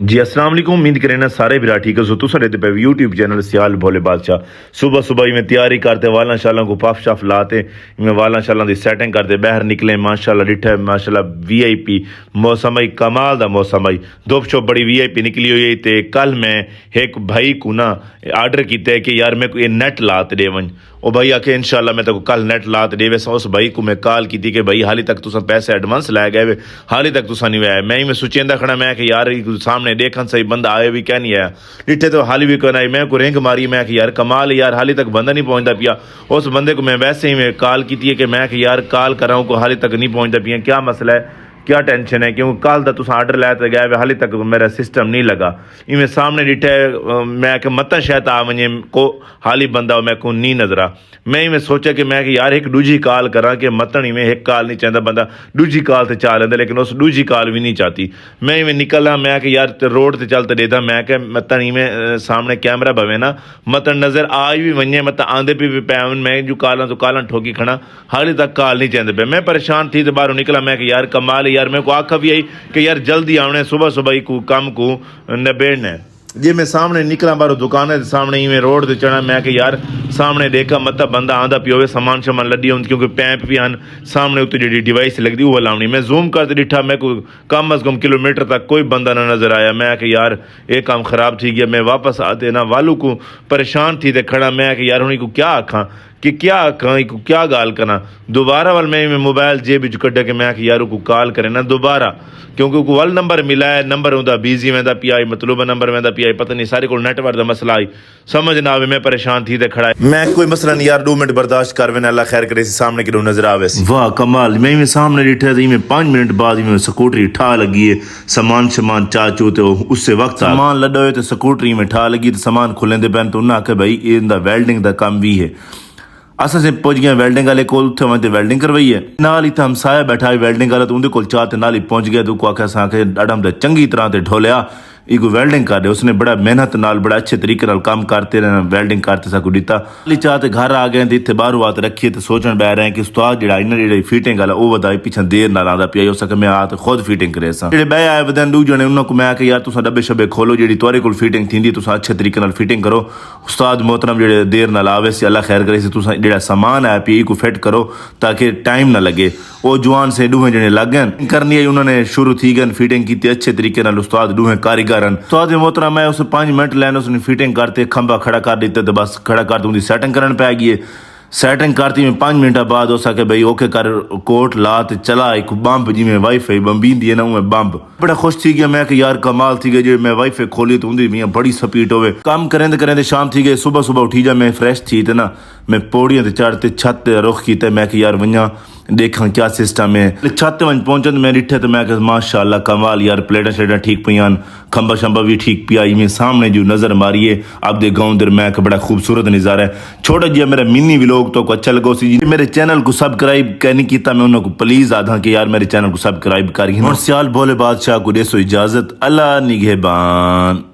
जी अस्सलाम वालेकुम। उम्मीद करें ना सारे बिरा ठीक है। तो सारे पे यूट्यूब चैनल सियाल भोले बादशाह सुबह सुबह ही में तैयारी करते वाला शाला को पफ शफ लाते में वाला शाला की सेटिंग करते बाहर निकले माशाल्लाह डिठे माशाल्लाह वीआईपी मौसम आई कमाल दा मौसम आई धुप शो बड़ी वीआईपी निकली हुई ते कल मैं एक भाई को ना आर्डर किया कि यार मैं ये नेट लाते दे वन ओ भाई आके इंशाल्लाह मैं तो कल नेट लाते दे वैसे उस भाई को मैं कॉल की कि भाई हाली तक तुसा पैसे एडवांस लै गए हाली तक तुसा नहीं आया मैं सोचेंदा खड़ा मैं कि यार सामने देखन सही बंदा आए भी क्या नहीं आया डिठे तो हाली भी कहना मैं को रिंग मारी मैं कि यार कमाल यार हाली तक बंदा नहीं पहुंचता पिया उस बंदे को मैं वैसे ही मैं कॉल की कि मैं कि यार कॉल कराऊँ को हाली तक नहीं पहुंचता पिया क्या मसला है क्या टेंशन है क्योंकि कल का तुम आर्डर लैते गए हाली तक मेरा सिस्टम नहीं लगा इवें सामने डिठे मैं कि मत शायद आ वने को हाली बंदा मैं को नहीं नजरा मैं इवें सोचा कि मैं कि यार एक दूजी कॉल करा कि मतन इवें एक कॉल नहीं चाहता बंदा दूजी कॉल से चा लेंदा लेकिन उस दूजी कॉल भी नहीं चाहती मैं इवें निकला मैं कि यार रोड से चलते देता मैं कि मतन इवें सामने कैमरा भवे ना मतन नजर आज भी वने मत आंदे भी पैन मैं जो कॉलों तो कॉल ठोकी खड़ा हाली तक कॉल नहीं चाहते पे मैं परेशान थी तो बाहरों निकला मैं कि यार कमाल यार मेरे को आखा भी आई कि यार जल्दी आने सुबह सुबह ही को काम को निबेड़ना है जे मैं सामने निकला बारो दुकान के सामने ही मैं रोड से चढ़ा मैं कि यार सामने देखा मत बंदा आंदा पियो सामान शमान लदी होंगी क्योंकि पैंप भी आन सामने उत्ते जी डिवाइस लगती वो लावनी मैं जूम करते डिठा मैं को कम अज कम किलोमीटर तक कोई बंदा ना नजर आया मैं कि यार ये काम खराब थी गया मैं वापस आते ना वालू को परेशान थी ते खड़ा मैं कि यार उन्हीं को क्या आखा कि क्या आखा को क्या गाल करना दोबारा वाल मैं मोबाइल जेब च कड्ढा के मैं कि यार को कॉल करे ना दोबारा क्योंकि को वल नंबर मिला है नंबर उनका बिजी वेंदा पिया आई मतलब नंबर वेंदा पिया पता नहीं सारे को नेटवर्क का मसला आई समझ ना आवे मैं परेशान थी ते खड़ा मैं कोई मसला नहीं यार 2 मिनट बर्दाश्त कर वे अल्लाह खैर करे सामने की नजर आवे वाह कमाल मैं सामने डिठा थी मैं 5 मिनट बाद में स्कूटरी ठा लगी है सामान शमान चाचू तो उससे वक्त सामान लदो तो स्कूटरी में ठा लगी तो सामान खुलेंदे पैन तो उन्हें आखे भाई इनका वेल्डिंग का काम भी है असा से पहुंच गया वेल्डिंग वाले को उत्थे वहां वेल्डिंग करवाई है नाल ही हमसाया बैठा वेल्डिंग वाला तो उनके को चाह नाल ही पहुंच गया तो को आख्या असांखे ॾाढा चंगी तरह से ढोलिया इको वेल्डिंग कर दे उसने बड़ा मेहनत नाल बड़ा अच्छे तरीके नाल काम करते रहना वेल्डिंग करते साकू दिता चाहते घर आ गए इतने बाहरों आते रखिए तो सोचन बह रहे हैं कि उस्ताद जरा इन्हें जी फिटिंग वाला वो बताई पीछे देर नाल आंदा पिया हो सके मैं आ खुद फिटिंग करे जे बह आए बदन दू जने उन्होंने मैं आके यार तुम डब्बे शब्बे खोलो जी तुरे को फिटिंग थी तुम अच्छे तरीके नाल फिटिंग करो उस्ताद मोहतरम जे देर नाल आवे से अल्लाह खैर करे तुम जो सामान है पी को फिट करो ताकि टाइम ना लगे वो जवान से दूहे जने लग गए करनी है उन्होंने शुरू थी गए फिटिंग की अच्छे तरीके नाल उस्ताद दूहे कारीगर उस्ताद मोहतरम मैं उसे 5 मिनट लैने उसने फिटिंग करते खंबा खड़ा कर दिता तो बस खड़ा कर दूंगी सेटिंग करन पै गई है सेटिंग करती में 5 मिनट बाद हो सके भाई ओके कर कोट ला तो चला एक बंब जी में वाईफाई बंबी दी है ना मैं बंब बड़ा खुश थी गया मैं कि यार कमाल थी गई जो मैं वाईफाई खोली तो उनकी मियाँ बड़ी स्पीड होवे काम करेंदे करेंदे शाम थी गई सुबह सुबह उठी जा मैं फ्रेश थी तो ना मैं पौड़ियां ते चढ़ते छत ते रुख किया मैं कि यार वहाँ देखा क्या सिस्टम है छत वन पहुंचे तो मैं डिठे तो मैं माशाल्लाह कमाल यार प्लेटा श्लेटा ठीक पियान खंबा शंबा भी ठीक पिया में सामने जो नजर मारिए अब दे गाँव दर मैं बड़ा खूबसूरत नज़ारा है छोटा जिहा मेरा मिनी व्लॉग तो अच्छा लगो सी मेरे चैनल को सब्सक्राइब नहीं किया मैं उन्होंने प्लीज आधा कि यार मेरे चैनल को सब्सक्राइब करिए और सियाल भोले बादशाह को देसो इजाजत अल्लाह निगहबान।